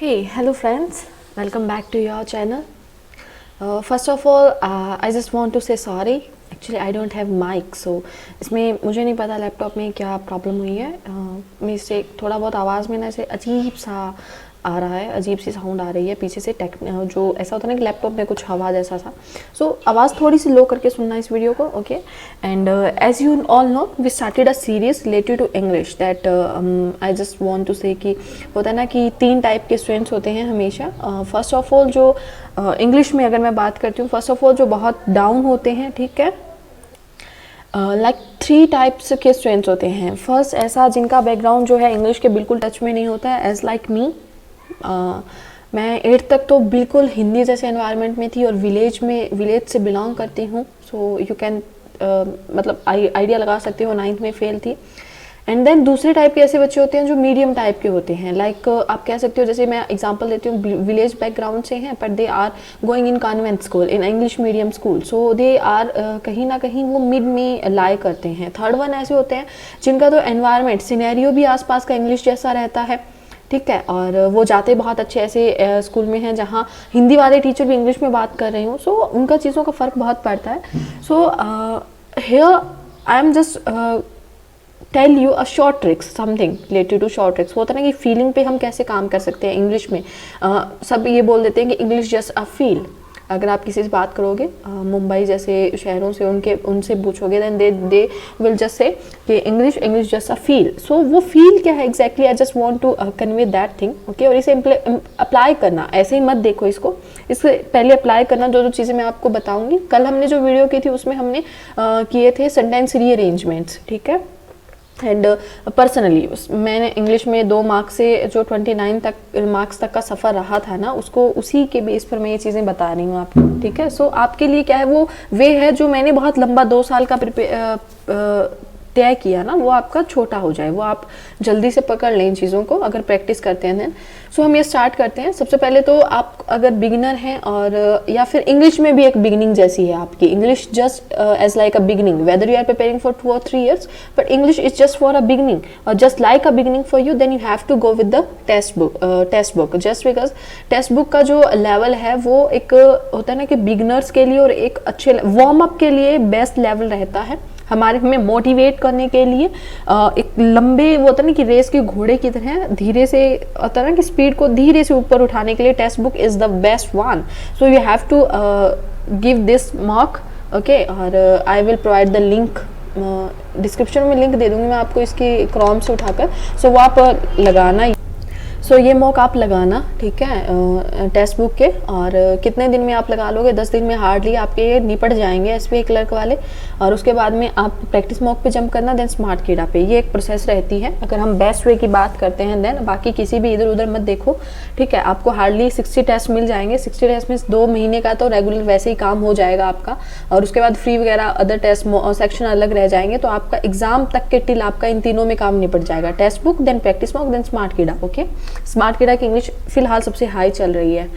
Hey, hello friends, welcome back to your channel. First of all, I just want to say sorry. Actually, I don't have mic, so इसमें मुझे नहीं पता laptop में क्या problem हुई है. मेरे से थोड़ा बहुत आवाज़ में ना ऐसे अजीब सा आ रहा है, अजीब सी साउंड आ रही है पीछे से. जो ऐसा होता है ना कि लैपटॉप में कुछ हवा जैसा सा. सो आवाज़ थोड़ी सी लो करके सुनना इस वीडियो को, okay. And as you all know, we started a series related to English that I just want to say कि होता है ना कि 3 टाइप के स्टूडेंट्स होते हैं हमेशा. फर्स्ट ऑफ ऑल जो इंग्लिश में अगर मैं बात करती हूँ, फर्स्ट ऑफ ऑल जो बहुत डाउन होते हैं, ठीक है. लाइक 3 टाइप्स के स्टूडेंट्स होते हैं. फर्स्ट ऐसा जिनका बैकग्राउंड जो है इंग्लिश के बिल्कुल टच में नहीं होता है, एज लाइक मी. मैं 8th तक तो बिल्कुल हिंदी जैसे एनवायरनमेंट में थी और विलेज से बिलोंग करती हूँ. सो यू कैन मतलब आइडिया लगा सकते हो, 9th में फेल थी. एंड देन दूसरे टाइप के ऐसे बच्चे होते हैं जो मीडियम टाइप के होते हैं. लाइक आप कह सकते हो, जैसे मैं एग्जांपल देती हूँ, विलेज बैकग्राउंड से हैं but they are going in convent school, in English medium school. So they are कहीं ना कहीं वो मिड में लाई करते हैं. थर्ड वन ऐसे होते हैं जिनका तो एनवायरनमेंट सिनेरियो भी आसपास का इंग्लिश जैसा रहता है, ठीक है. और वो जाते बहुत अच्छे ऐसे स्कूल में हैं जहाँ हिंदी वाले टीचर भी इंग्लिश में बात कर रहे हो. सो उनका चीज़ों का फ़र्क बहुत पड़ता है. So here I am just tell you a short tricks, something related to short tricks. होता है ना कि फीलिंग पे हम कैसे काम कर सकते हैं इंग्लिश में. सब ये बोल देते हैं कि इंग्लिश जस्ट अ फील. अगर आप किसी से बात करोगे मुंबई जैसे शहरों से, उनसे पूछोगे, then they will just say कि English just a feel. So वो फील क्या है exactly, I just want to convey that thing, okay. और इसे अप्लाई करना, ऐसे ही मत देखो इसको, इससे पहले अप्लाई करना. जो चीज़ें मैं आपको बताऊंगी, कल हमने जो वीडियो की थी उसमें हमने किए थे सेंटेंस रीअरेंजमेंट्स, ठीक है. एंड पर्सनली मैंने इंग्लिश में 2 मार्क्स से जो 29 तक मार्क्स तक का सफ़र रहा था ना, उसको उसी के बेस पर मैं ये चीज़ें बता रही हूँ आपको, ठीक है. सो आपके लिए क्या है, वो वे है जो मैंने बहुत लंबा 2 साल का तय किया ना, वो आपका छोटा हो जाए, वो आप जल्दी से पकड़ लें इन चीज़ों को अगर प्रैक्टिस करते हैं. देन सो हम ये स्टार्ट करते हैं. सबसे पहले तो आप अगर बिगिनर हैं और या फिर इंग्लिश में भी एक बिगिनिंग जैसी है आपकी, English just as like a beginning, whether you are preparing for 2 or 3 years, but English is just for a beginning और just like a beginning for you. Then you have to go with the textbook just because textbook का जो level है वो एक होता है ना कि बिगिनर्स के लिए और एक अच्छे वार्म अप के लिए बेस्ट लेवल रहता है हमें मोटिवेट करने के लिए. एक लंबे वो होता है ना कि रेस के घोड़े की तरह धीरे से होता है ना कि स्पीड को धीरे से ऊपर उठाने के लिए textbook is the best one. So you have to give this mark, okay. और I will provide the link, description में लिंक दे दूंगी मैं आपको इसकी क्रोम से उठाकर. सो वो आप लगाना. सो ये मॉक आप लगाना, ठीक है, टेक्स्ट बुक के. और कितने दिन में आप लगा लोगे, 10 दिन में हार्डली आपके ये निपट जाएंगे एसबीआई क्लर्क वाले. और उसके बाद में आप प्रैक्टिस मॉक पे जंप करना, देन स्मार्ट कीड़ा पे. ये एक प्रोसेस रहती है अगर हम बेस्ट वे की बात करते हैं. देन बाकी किसी भी इधर उधर मत देखो, ठीक है. आपको हार्डली 60 टेस्ट मिल जाएंगे. 60 टेस्ट में 2 महीने का तो रेगुलर वैसे ही काम हो जाएगा आपका. और उसके बाद फ्री वगैरह अदर टेस्ट सेक्शन अलग रह जाएंगे. तो आपका एग्जाम तक के टिल आपका इन तीनों में काम निपट जाएगा. Text book, then practice mock, then smart कीड़ा, ओके. स्मार्ट कीड़ा की इंग्लिश फिलहाल सबसे हाई चल रही है,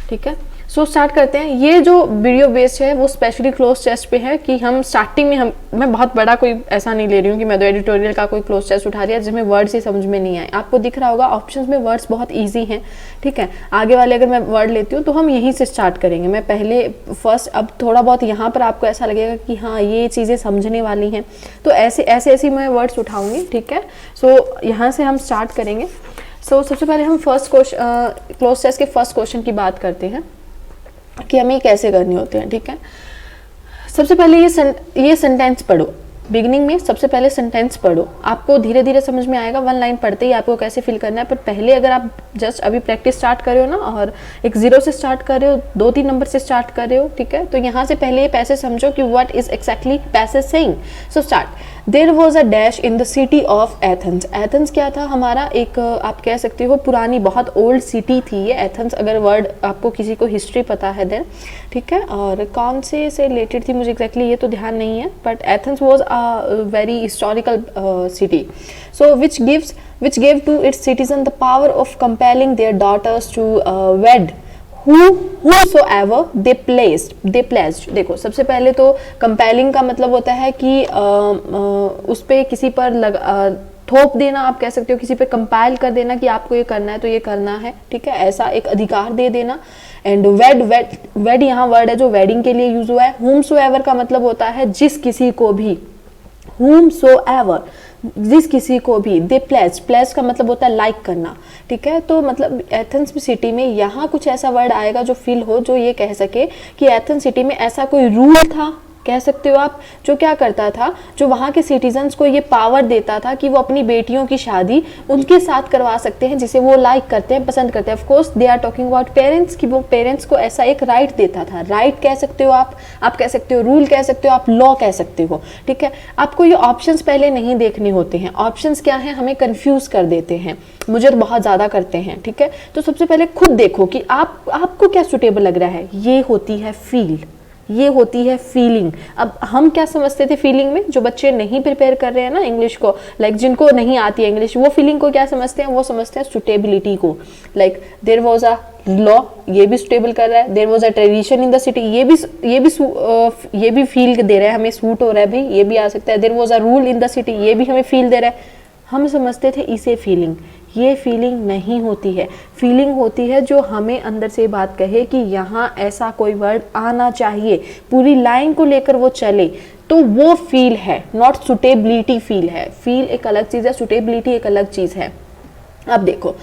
ठीक है. सो स्टार्ट करते हैं. ये जो वीडियो बेस्ड है वो स्पेशली क्लोज टेस्ट पे है कि हम स्टार्टिंग में मैं बहुत बड़ा कोई ऐसा नहीं ले रही हूँ कि मैं तो एडिटोरियल का कोई क्लोज टेस्ट उठा रही है जिसमें वर्ड्स ही समझ में नहीं आए. आपको दिख रहा होगा ऑप्शंस में वर्ड्स बहुत इजी हैं, ठीक है. आगे वाले अगर मैं वर्ड लेती हूँ तो हम यहीं से स्टार्ट करेंगे. मैं पहले फर्स्ट अब थोड़ा बहुत यहाँ पर आपको ऐसा लगेगा कि हाँ ये चीज़ें समझने वाली हैं, तो ऐसे मैं वर्ड्स उठाऊँगी, ठीक है. सो यहाँ से हम स्टार्ट करेंगे. सो सबसे पहले हम फर्स्ट क्वेश्चन, क्लोज टेस्ट के फर्स्ट क्वेश्चन की बात करते हैं कि हमें कैसे करनी होती है, ठीक है. सबसे पहले ये सेंटेंस पढ़ो. बिगिनिंग में सबसे पहले सेंटेंस पढ़ो. आपको धीरे धीरे समझ में आएगा 1 लाइन पढ़ते ही आपको कैसे फिल करना है. पर पहले अगर आप जस्ट अभी प्रैक्टिस स्टार्ट कर रहे हो ना और एक 0 से स्टार्ट कर रहे हो, 2-3 नंबर से स्टार्ट कर रहे हो, ठीक है. तो यहाँ से पहले ये पैसेज समझो कि what is exactly passage saying. So start. There was a dash in the city of Athens. Athens क्या था हमारा, एक आप कह सकते हो पुरानी बहुत ओल्ड सिटी थी ये एथेंस. अगर वर्ड आपको किसी को हिस्ट्री पता है देन, ठीक है. और कौन से रिलेटेड थी मुझे एग्जैक्टली ये तो ध्यान नहीं है, but Athens was a very historical city. So which gave to its citizen the power of compelling their daughters to wed whosoever they pleased. देखो सबसे पहले तो कंपेलिंग का मतलब होता है कि उस पे किसी पर थोप देना आप कह सकते हो, किसी पे कंपाइल कर देना कि आपको ये करना है तो ये करना है, ठीक है, ऐसा एक अधिकार दे देना। एंड वेड यहाँ वर्ड है जो वेडिंग के लिए यूज हुआ है। whomsoever का मतलब होता है जिस किसी को भी, whomsoever जिस किसी को भी। दे प्लेज का मतलब होता है लाइक करना, ठीक है। तो मतलब एथेंस सिटी में यहाँ कुछ ऐसा वर्ड आएगा जो फील हो, जो ये कह सके कि एथेंस सिटी में ऐसा कोई रूल था, कह सकते हो आप, जो क्या करता था, जो वहाँ के सिटीजन्स को ये पावर देता था कि वो अपनी बेटियों की शादी उनके साथ करवा सकते हैं जिसे वो लाइक करते हैं, पसंद करते हैं। Of course they are talking about parents, कि वो पेरेंट्स को ऐसा एक राइट देता था। राइट कह सकते हो आप कह सकते हो रूल कह सकते हो, आप लॉ कह सकते हो, ठीक है। आपको ये ऑप्शंस पहले नहीं देखने होते हैं। ऑप्शंस क्या है, हमें कंफ्यूज कर देते हैं, मुझे तो बहुत ज्यादा करते हैं, ठीक है। तो सबसे पहले खुद देखो कि आपको क्या सुटेबल लग रहा है। ये होती है फील, ये होती है फीलिंग। अब हम क्या समझते थे फीलिंग में, जो बच्चे नहीं प्रिपेयर कर रहे हैं ना इंग्लिश को, लाइक जिनको नहीं आती है इंग्लिश, वो फीलिंग को क्या समझते हैं, वो समझते हैं सुटेबिलिटी को। Like there was a law, ये भी सुटेबल कर रहा है। There was a tradition in the city, ये भी फील दे रहा है, हमें सूट हो रहा है भाई, ये भी आ सकता है। There was a rule in the city, ये भी हमें फील दे रहा है। हम समझते थे इसे फीलिंग। ये फीलिंग नहीं होती है। फीलिंग होती है जो हमें अंदर से बात कहे कि यहाँ ऐसा कोई वर्ड आना चाहिए, पूरी लाइन को लेकर वो चले, तो वो फील है, नॉट सुटेबिलिटी फील है। फील एक अलग चीज़ है, सुटेबिलिटी एक अलग चीज़ है। अब देखो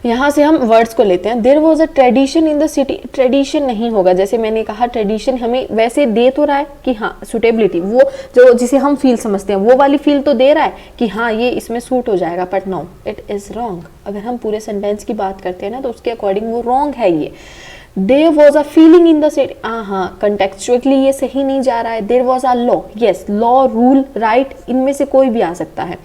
यहाँ से हम वर्ड्स को लेते हैं। There was a tradition in the city, tradition नहीं होगा, जैसे मैंने कहा ट्रेडिशन हमें वैसे दे तो रहा है कि हाँ सुटेबिलिटी, वो जो जिसे हम फील समझते हैं वो वाली फील तो दे रहा है कि हाँ ये इसमें सूट हो जाएगा, but no it is wrong. अगर हम पूरे सेंटेंस की बात करते हैं ना तो उसके अकॉर्डिंग वो रॉन्ग है। ये there was a feeling in the city, हाँ कंटेक्चुअली ये सही नहीं जा रहा है। There was a law, yes law rule right इनमें से कोई भी आ सकता है।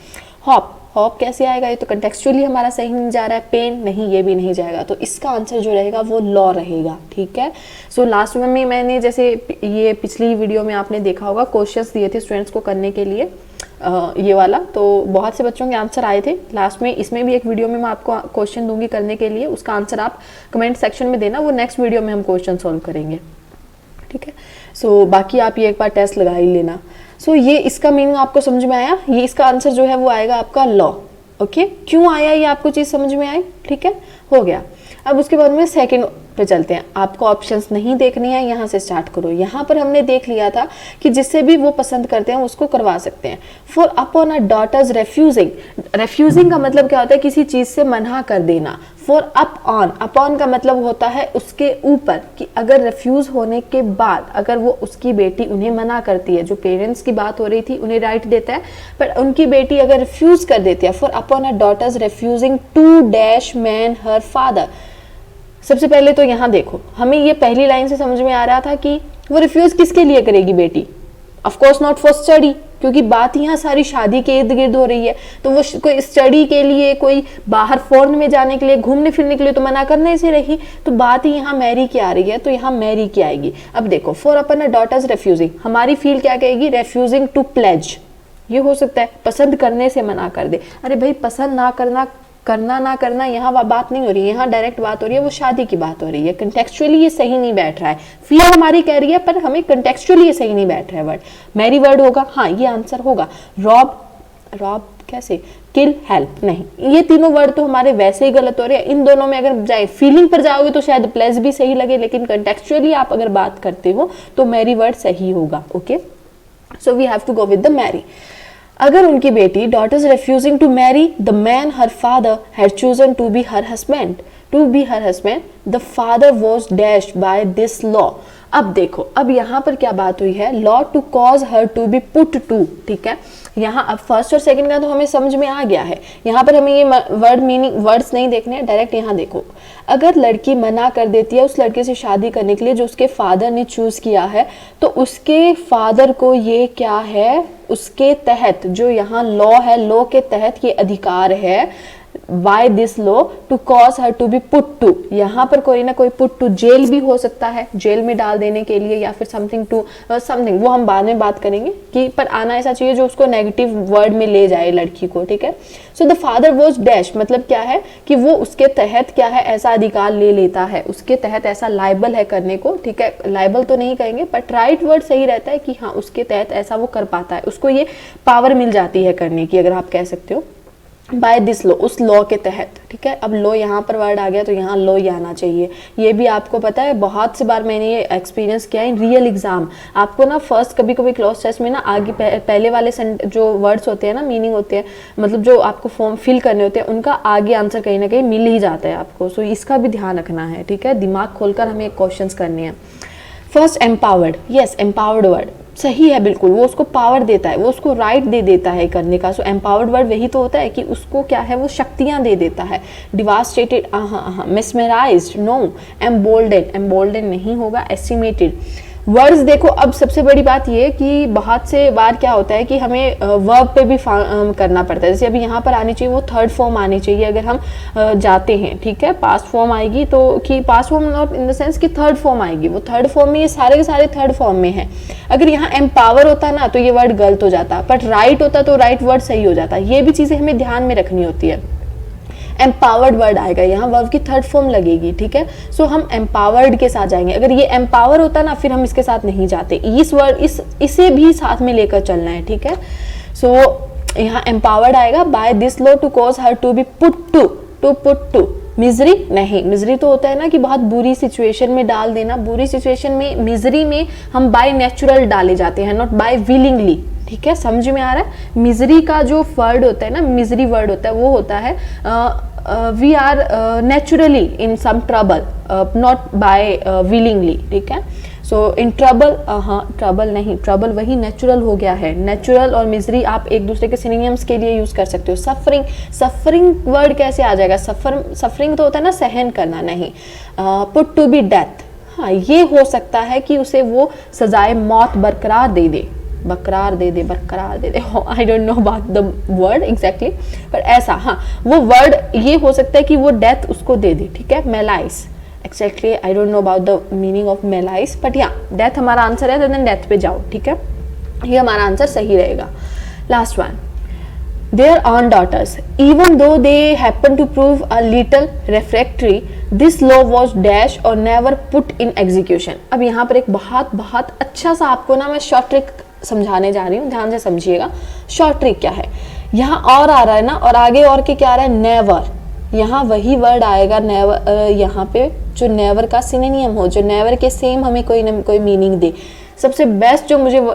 हॉप, हॉप कैसे आएगा, ये तो कंटेक्चुअली हमारा सही नहीं जा रहा है। पेन नहीं, ये भी नहीं जाएगा। तो इसका आंसर जो रहेगा वो लॉ रहेगा, ठीक है। सो लास्ट में मैंने जैसे ये पिछली वीडियो में आपने देखा होगा क्वेश्चंस दिए थे स्टूडेंट्स को करने के लिए, ये वाला, तो बहुत से बच्चों के आंसर आए थे लास्ट में। इसमें भी एक वीडियो में मैं आपको क्वेश्चन दूंगी करने के लिए, उसका आंसर आप कमेंट सेक्शन में देना, वो नेक्स्ट वीडियो में हम क्वेश्चन सॉल्व करेंगे, ठीक है। सो बाकी आप ये एक बार टेस्ट लगा ही लेना। सो ये इसका मीनिंग आपको समझ में आया, ये इसका आंसर जो है वो आएगा आपका लॉ, ओके। क्यों आया ये आपको चीज समझ में आई, ठीक है, हो गया। अब उसके बाद में सेकंड पे चलते हैं। आपको ऑप्शंस नहीं देखनी है, यहाँ से स्टार्ट करो। यहाँ पर हमने देख लिया था कि जिससे भी वो पसंद करते हैं उसको करवा सकते हैं। For upon a daughters refusing, refusing का मतलब क्या होता है, किसी चीज से मना कर देना। फॉर अप ऑन, अपॉन का मतलब होता है उसके ऊपर, कि अगर रिफ्यूज होने के बाद अगर वो उसकी बेटी उन्हें मना करती है, जो पेरेंट्स की बात हो रही थी उन्हें राइट देता है, पर उनकी बेटी अगर रिफ्यूज कर देती है। For upon a daughter's refusing to dash man her father. सबसे पहले तो यहाँ देखो, हमें ये पहली लाइन से समझ में आ रहा था कि वो रिफ्यूज किसके लिए करेगी बेटी, of course not for study, क्योंकि बात यहाँ सारी शादी के इर्द गिर्द हो रही है। तो वो कोई स्टडी के लिए, कोई बाहर फॉरेन में जाने के लिए, घूमने फिरने के लिए तो मना करने से रही। तो बात ही यहाँ मैरी की आ रही है, तो यहाँ मैरी की आएगी। अब देखो, for upon a daughters refusing, हमारी फील क्या कहेगी, रेफ्यूजिंग टू प्लेज। ये हो सकता है पसंद करने से मना कर दे। अरे भाई पसंद ना करना, करना ना करना, यहाँ बात नहीं हो रही है, यहाँ डायरेक्ट बात हो रही है, वो शादी की बात हो रही है। कंटेक्चुअली ये सही नहीं बैठ रहा है, फील हमारी कह रही है पर हमें कंटेक्चुअली ये सही नहीं बैठ रहा है वर्ड। मैरी वर्ड होगा, हाँ ये आंसर होगा। रॉब, रॉब कैसे, किल, हेल्प, नहीं, ये तीनों वर्ड तो हमारे वैसे ही गलत हो रहे हैं। इन दोनों में अगर जाए फीलिंग पर जाओगे तो शायद प्लेज भी सही लगे, लेकिन कंटेक्चुअली आप अगर बात करते हो तो मैरी वर्ड सही होगा, okay. So we have to go with the marry. अगर उनकी बेटी daughters refusing to marry the man her father had chosen to be her husband, the father was dashed by this law। अब देखो, अब यहाँ पर क्या बात हुई है, law to cause her to be put to, ठीक है। यहाँ अब फर्स्ट और सेकंड का तो हमें समझ में आ गया है। यहाँ पर हमें ये वर्ड मीनिंग वर्ड्स नहीं देखने हैं, डायरेक्ट यहाँ देखो। अगर लड़की मना कर देती है उस लड़के से शादी करने के लिए जो उसके फादर ने चूज किया है, तो उसके फादर को ये क्या है, उसके तहत जो यहाँ लॉ है, लॉ के तहत ये अधिकार है, by this law to cause her to be put to। यहाँ पर कोई ना कोई put to जेल भी हो सकता है, जेल में डाल देने के लिए, या फिर something to something, वो हम बाद में बात करेंगे कि पर आना ऐसा चाहिए जो उसको नेगेटिव वर्ड में ले जाए लड़की को, ठीक है। So the father was dash, मतलब क्या है कि वो उसके तहत क्या है, ऐसा अधिकार ले लेता है, उसके तहत ऐसा लाइबल है करने को, ठीक है। लाइबल तो नहीं कहेंगे बट राइट वर्ड सही रहता है कि हाँ उसके तहत ऐसा वो कर पाता है, उसको ये पावर मिल जाती है करने की, अगर आप कह सकते हो। बाय दिस लॉ, उस लॉ के तहत, ठीक है। अब लॉ यहाँ पर वर्ड आ गया तो यहाँ लॉ ही आना चाहिए। ये भी आपको पता है, बहुत से बार मैंने ये एक्सपीरियंस किया इन रियल एग्जाम। आपको ना फर्स्ट कभी कभी क्लॉज टेस्ट में ना आगे पहले वाले जो वर्ड्स होते हैं ना, मीनिंग होते हैं, मतलब जो आपको फॉर्म फिल करने होते हैं, उनका आगे आंसर कहीं ना कहीं मिल ही जाता है आपको। सो इसका भी ध्यान रखना है, ठीक है। दिमाग खोलकर हमें क्वेश्चंस करने हैं। First empowered, yes empowered word सही है बिल्कुल, वो उसको पावर देता है, वो उसको राइट दे देता है करने का। सो एम्पावर्ड वर्ड वही तो होता है कि उसको क्या है, वो शक्तियां दे देता है। Devastated, मिसमेराइज्ड, no. एम्बोल्डेड, एम्बोल्डेड नहीं होगा, एस्टिमेटेड। वर्ड्स देखो, अब सबसे बड़ी बात ये कि बहुत से बार क्या होता है कि हमें वर्ब पे भी करना पड़ता है। जैसे अभी यहाँ पर आनी चाहिए वो थर्ड फॉर्म आनी चाहिए अगर हम जाते हैं, ठीक है। पास्ट फॉर्म आएगी तो कि past form not in the sense कि थर्ड फॉर्म आएगी, वो थर्ड फॉर्म में, ये सारे के सारे थर्ड फॉर्म में है। अगर यहाँ एम्पावर होता ना तो ये वर्ड गलत हो जाता, बट राइट होता तो राइट वर्ड सही हो जाता। ये भी चीजें हमें ध्यान में रखनी होती है। एम्पावर्ड वर्ड आएगा, यहाँ वर्ब की थर्ड फॉर्म लगेगी, ठीक है। सो हम एम्पावर्ड के साथ जाएंगे। अगर ये एम्पावर होता ना फिर हम इसके साथ नहीं जाते। इस वर्ड इसे भी साथ में लेकर चलना है, ठीक है। सो यहाँ एम्पावर्ड आएगा। By this law to cause her to be put to misery नहीं, मिजरी तो होता है ना कि बहुत बुरी सिचुएशन में डाल देना। बुरी सिचुएशन में मिजरी में हम बाय नेचुरल डाले जाते हैं, नॉट बाय विलिंगली, ठीक है। समझ में आ रहा है। मिजरी का जो वर्ड होता है ना, मिजरी वर्ड होता है, वो होता है we are naturally in some trouble, not by willingly, ठीक है। सो इन ट्रबल, हाँ ट्रबल नहीं, ट्रबल वही नेचुरल हो गया है। नेचुरल और मिजरी आप एक दूसरे के सिनोनिम्स के लिए यूज कर सकते हो। सफरिंग, सफरिंग वर्ड कैसे आ जाएगा? सफरिंग तो होता है ना सहन करना, नहीं। पुट टू बी डेथ, हाँ ये हो सकता है कि उसे वो सजाए मौत बरकरार दे दे, बरकरार दे दे। I don't know about the word exactly, but ऐसा, हाँ वो वर्ड ये हो सकता है कि वो डेथ उसको दे दे, ठीक है। Malice, exactly I don't know about the meaning of malice, but या डेथ हमारा आंसर है, तो देन डेथ पे जाओ, ठीक है। ये हमारा आंसर सही रहेगा। Last one, their own daughters, even though they happen to prove a little refractory, this law was dash or never put in execution। अब यहाँ पर एक बहुत अच्छा सा आपको ना मैं शॉर्ट ट्रिक समझाने जा रही हूँ, ध्यान से समझिएगा। शॉर्ट ट्रिक क्या है, यहाँ और आ रहा है ना, और आगे और के क्या आ रहा है, नेवर। यहाँ वही वर्ड आएगा नेवर, यहाँ पे जो नेवर का सिनोनियम हो, जो नेवर के सेम हमें कोई मीनिंग दे। सबसे बेस्ट जो मुझे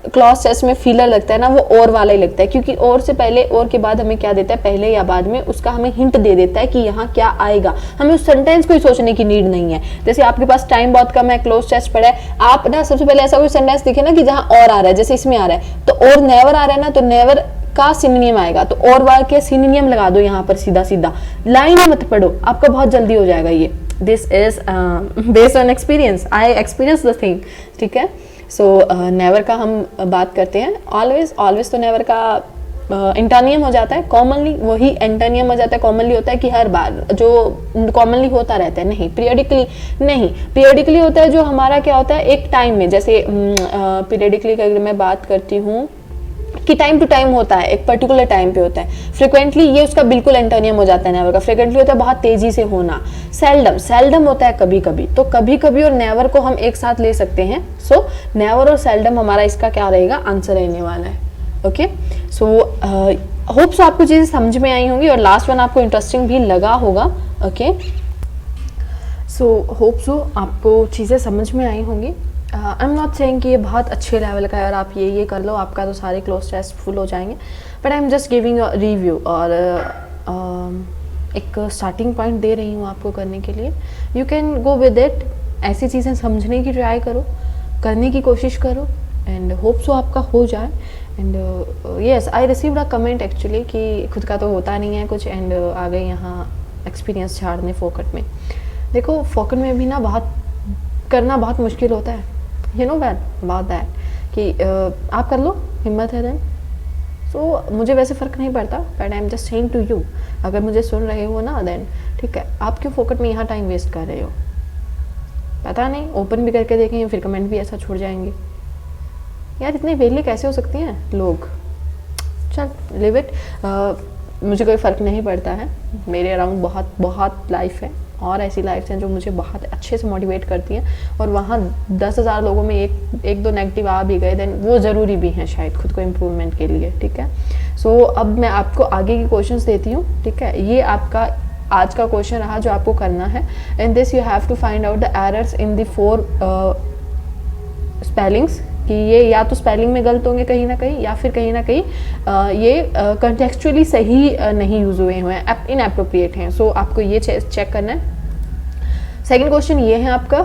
क्लॉज टेस्ट में फीलर लगता है ना, वो और वाला ही लगता है, क्योंकि और से पहले, और के बाद हमें क्या देता है, पहले या बाद में उसका हमें हिंट दे देता है कि यहाँ क्या आएगा। हमें उस सेंटेंस को ही सोचने की नीड नहीं है। जैसे आपके पास टाइम बहुत कम है, क्लोज टेस्ट पड़ा है, आप ना सबसे पहले ऐसा कोई सेंटेंस दिखे ना कि जहाँ और आ रहा है, जैसे इसमें आ रहा है तो और नेवर आ रहा है ना, तो नेवर का सिनोनियम आएगा, तो और वार के सिनोनियम लगा दो यहाँ पर सीधा सीधा, लाइन मत पढ़ो, आपका बहुत जल्दी हो जाएगा ये। This is based on experience, I experience the thing, ठीक है। सो नेवर का हम बात करते हैं। ऑलवेज तो नेवर का एंटोनियम हो जाता है, कॉमनली वही एंटोनियम हो जाता है। कॉमनली होता है कि हर बार, जो कॉमनली होता रहता है, नहीं पीरियडिकली नहीं। पीरियडिकली होता है जो हमारा क्या होता है, एक टाइम में, जैसे पीरियडिकली की अगर मैं बात करती हूँ कि टाइम टू टाइम होता है, एक पर्टिकुलर टाइम पे होता है। फ्रिक्वेंटली ये उसका बिल्कुल एंटोनियम हो जाता है नेवर का। फ्रिक्वेंटली होता है बहुत तेजी से होना। सेल्डम होता है कभी कभी, तो कभी कभी और नेवर को हम एक साथ ले सकते हैं। सो नेवर और सेल्डम हमारा इसका क्या रहेगा, आंसर रहने वाला है। ओके, सो होप सो आपको चीजें समझ में आई होंगी और लास्ट वन आपको इंटरेस्टिंग भी लगा होगा। ओके, सो होप सो आपको चीजें समझ में आई होंगी। आई एम नॉट सेइंग कि ये बहुत अच्छे लेवल का है और आप ये कर लो, आपका तो सारे क्लोज टेस्ट फुल हो जाएंगे, but I am just giving a review और एक स्टार्टिंग पॉइंट दे रही हूँ आपको करने के लिए। You can go with it, ऐसी चीज़ें समझने की ट्राई करो, करने की कोशिश करो, एंड होप सो आपका हो जाए। And yes, I received a comment actually कि खुद का तो होता नहीं है कुछ, एंड आ गए यहाँ एक्सपीरियंस झाड़ने फोकट में। देखो फोकट में भी ना बहुत करना बहुत मुश्किल होता है, यू नो अबाउट दैट, कि आप कर लो, हिम्मत है देन। सो मुझे वैसे फ़र्क नहीं पड़ता, but I am just saying to you, अगर मुझे सुन रहे हो ना देन ठीक है, आप क्यों फोकट में यहाँ टाइम वेस्ट कर रहे हो? पता नहीं, ओपन भी करके देखेंगे फिर कमेंट भी ऐसा छूट जाएंगे। यार इतने वेले कैसे हो सकते हैं लोग? चल लिव इट, मुझे कोई फ़र्क नहीं पड़ता है, मेरे अराउंड बहुत लाइफ है, और ऐसी लाइफ्स हैं जो मुझे बहुत अच्छे से मोटिवेट करती हैं, और वहाँ 10,000 लोगों में एक दो नेगेटिव आ भी गए, देन वो ज़रूरी भी हैं शायद खुद को इम्प्रूवमेंट के लिए, ठीक है। सो अब मैं आपको आगे की क्वेश्चंस देती हूँ, ठीक है। ये आपका आज का क्वेश्चन रहा जो आपको करना है। In this you have to find out the errors in the 4 spellings, कि ये या तो स्पेलिंग में गलत होंगे कहीं ना कहीं, या फिर कहीं ना कहीं ये कंटेक्चुअली सही नहीं यूज़ हुए हैं, इनएप्रोप्रिएट हैं। सो आपको ये चेक करना है। सेकंड क्वेश्चन ये है आपका,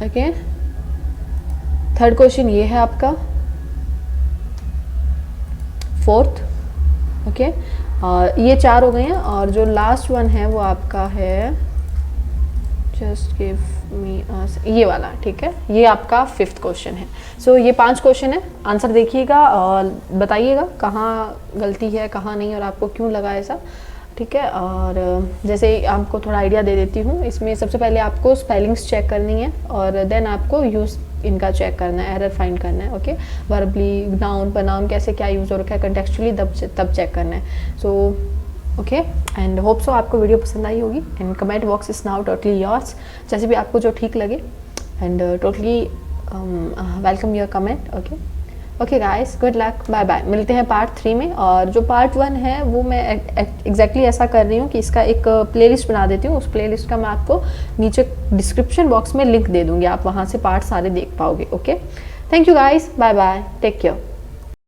ओके। थर्ड क्वेश्चन ये है आपका, फोर्थ, ओके। ये 4 हो गए हैं, और जो लास्ट वन है वो आपका है, जस्ट गिव मी ये वाला, ठीक है। ये आपका 5th क्वेश्चन है। सो ये 5 क्वेश्चन है, आंसर देखिएगा और बताइएगा कहाँ गलती है कहाँ नहीं, और आपको क्यों लगा ऐसा, ठीक है। और जैसे आपको थोड़ा आइडिया दे देती हूँ, इसमें सबसे पहले आपको स्पेलिंग्स चेक करनी है, और देन आपको यूज़ इनका चेक करना है, एरर फाइंड करना है, ओके। वर्बली, नाउन, प्रोनाउन कैसे क्या यूज़ हो रखा है कंटेक्चुअली, तब चेक करना है। So okay, and hope so आपको वीडियो पसंद आई होगी, and comment box is now totally yours, जैसे भी आपको जो ठीक लगे, and totally welcome your comment, okay. Okay guys, good luck, bye bye. मिलते हैं पार्ट 3 में। और जो पार्ट 1 है वो मैं एग्जैक्टली ऐसा कर रही हूँ कि इसका एक प्लेलिस्ट बना देती हूँ, उस प्लेलिस्ट का मैं आपको नीचे डिस्क्रिप्शन बॉक्स में लिंक दे दूँगी, आप वहाँ से पार्ट सारे देख पाओगे, okay. Thank you guys, bye bye, take care.